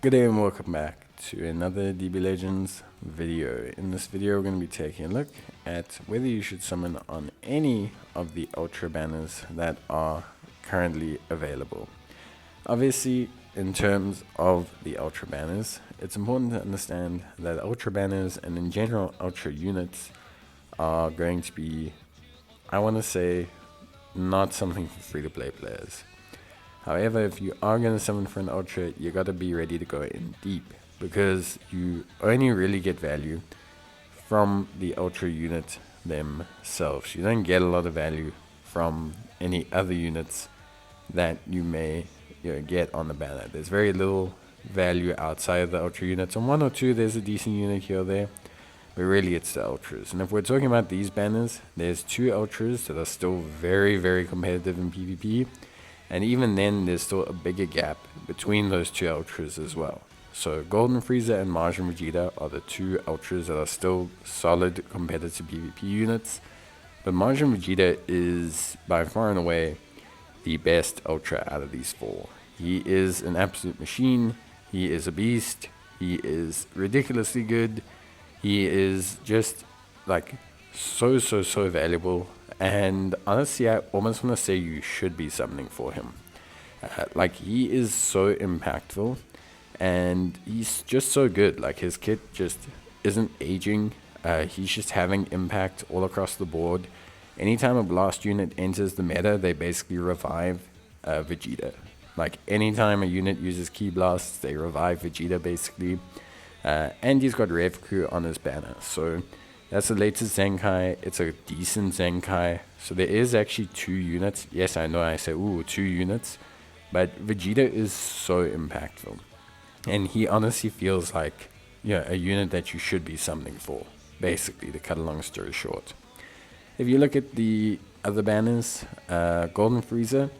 Good day and welcome back to another DB Legends video. In this video we're going to be taking a look at whether you should summon on any of the Ultra banners that are currently available. Obviously, in terms of the Ultra banners, it's important to understand that Ultra banners and in general Ultra units are going to be, I want to say, not something for free-to-play players. However, if you are going to summon for an Ultra, you got to be ready to go in deep, because you only really get value from the Ultra unit themselves. You don't get a lot of value from any other units that you may get on the banner. There's very little value outside of the Ultra units. On one or two, there's a decent unit here or there, but really it's the Ultras. And if we're talking about these banners, there's two Ultras that are still very, very competitive in PvP. And even then, there's still a bigger gap between those two Ultras as well. So Golden Frieza and Majin Vegeta are the two Ultras that are still solid competitive PvP units. But Majin Vegeta is by far and away the best Ultra out of these four. He is an absolute machine. He is a beast. He is ridiculously good. He is just like so valuable. And honestly, I almost want to say you should be summoning for him. Like, he is so impactful, and he's just so good. Like, his kit just isn't aging. He's just having impact all across the board. Anytime a blast unit enters the meta, they basically revive Vegeta. Like, anytime a unit uses Ki Blasts, they revive Vegeta, basically. And he's got Revku on his banner, so that's the latest Zenkai. It's a decent Zenkai. So there is actually two units. Yes, I know I say, ooh, two units. But Vegeta is so impactful. And he honestly feels like a unit that you should be summoning for, basically, to cut a long story short. If you look at the other banners, Golden Frieza,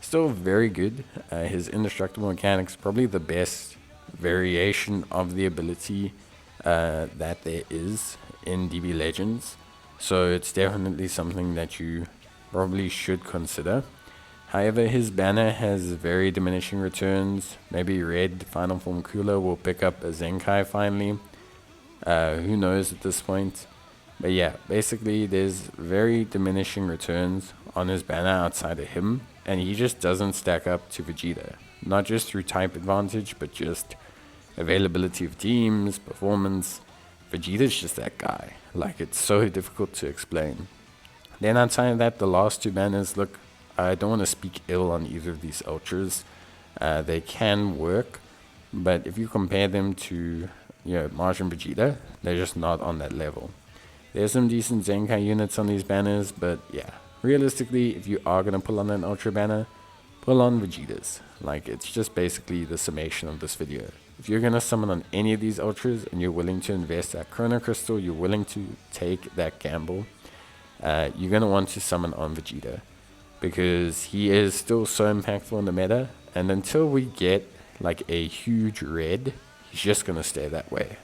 still very good. His indestructible mechanics, probably the best variation of the ability that there is in DB Legends, so it's definitely something that you probably should consider. However, his banner has very diminishing returns. Maybe Red Final Form Cooler will pick up a Zenkai finally. Who knows at this point? But yeah, basically there's very diminishing returns on his banner outside of him, and he just doesn't stack up to Vegeta. Not just through type advantage, but just availability of teams, performance. Vegeta's just that guy. Like, it's so difficult to explain. Then outside of that, the last two banners, look, I don't want to speak ill on either of these Ultras. They can work, but if you compare them to Majin Vegeta, they're just not on that level. There's some decent Zenkai units on these banners, but yeah, realistically, if you are going to pull on an Ultra banner, pull on Vegeta's. Like, it's just basically the summation of this video. If you're going to summon on any of these Ultras and you're willing to invest that Chrono Crystal, you're willing to take that gamble, you're going to want to summon on Vegeta, because he is still so impactful in the meta, and until we get like a huge red, he's just going to stay that way.